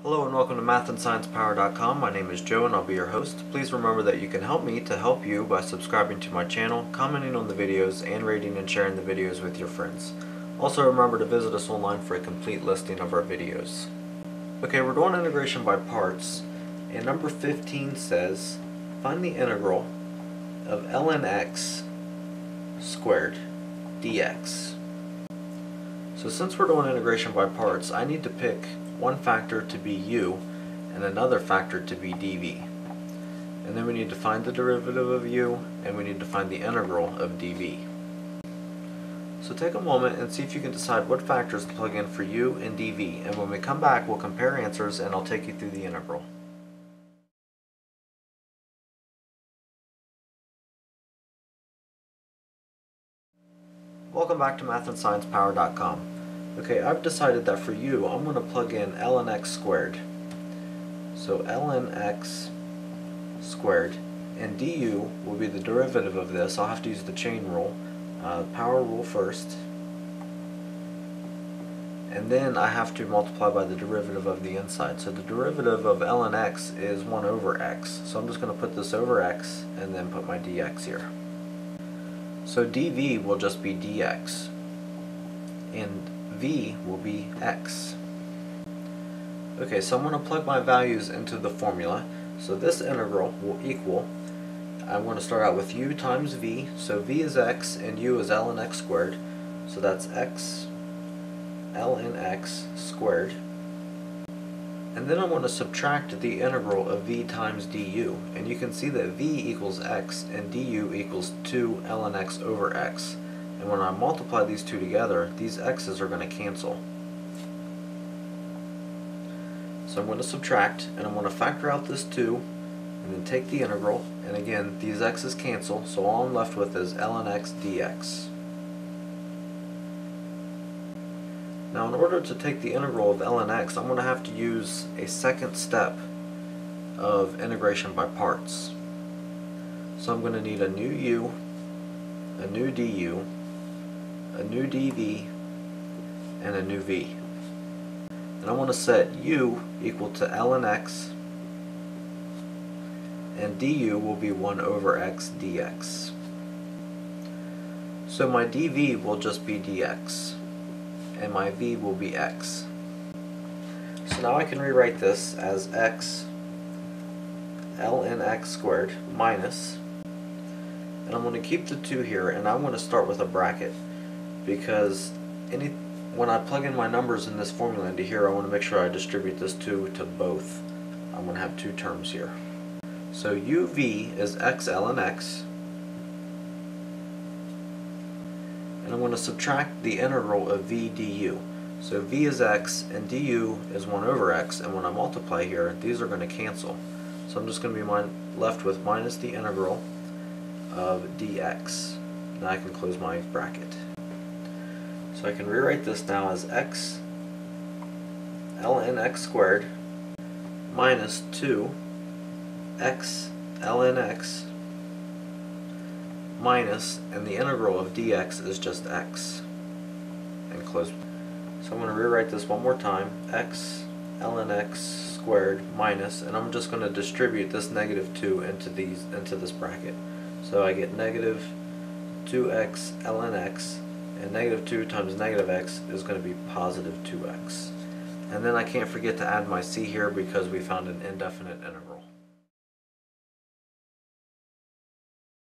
Hello and welcome to MathandSciencePower.com. My name is Joe and I'll be your host. Please remember that you can help me to help you by subscribing to my channel, commenting on the videos, and rating and sharing the videos with your friends. Also remember to visit us online for a complete listing of our videos. Okay, we're doing integration by parts, and number 15 says, find the integral of ln x squared dx. So since we're doing integration by parts, I need to pick one factor to be u and another factor to be dv. And then we need to find the derivative of u and we need to find the integral of dv. So take a moment and see if you can decide what factors to plug in for u and dv, and when we come back we'll compare answers and I'll take you through the integral. Welcome back to MathandSciencePower.com. Okay, I've decided that for u, I'm going to plug in ln x squared. So ln x squared, and du will be the derivative of this. I'll have to use the chain rule, power rule first, and then I have to multiply by the derivative of the inside. So the derivative of ln x is 1 over x. So I'm just going to put this over x and then put my dx here. So dv will just be dx, and v will be x. Okay, so I'm going to plug my values into the formula. So this integral will equal, I'm going to start out with u times v. So v is x and u is ln x squared. So that's x ln x squared. And then I'm going to subtract the integral of v times du. And you can see that v equals x and du equals 2 ln x over x. And when I multiply these two together, these x's are going to cancel. So I'm going to subtract, and I'm going to factor out this 2, and then take the integral, and again, these x's cancel, so all I'm left with is ln x dx. Now in order to take the integral of ln x, I'm going to have to use a second step of integration by parts. So I'm going to need a new u, a new du, a new dv, and a new v. And I want to set u equal to ln x, and du will be 1 over x dx. So my dv will just be dx, and my v will be x. So now I can rewrite this as x ln x squared minus, and I'm going to keep the 2 here, and I'm going to start with a bracket, because when I plug in my numbers in this formula into here, I want to make sure I distribute this 2 to both. I'm going to have 2 terms here. So uv is x ln x, and I'm going to subtract the integral of v du. So v is x and du is 1 over x, and when I multiply here, these are going to cancel. So I'm just going to be left with minus the integral of dx. Now I can close my bracket. So I can rewrite this now as x ln x squared minus 2 x ln x minus, and the integral of dx is just x, and close. So I'm going to rewrite this one more time, x ln x squared minus, and I'm just going to distribute this negative 2 into this bracket. So I get negative 2x ln x, and negative 2 times negative x is going to be positive 2x. And then I can't forget to add my c here because we found an indefinite integral.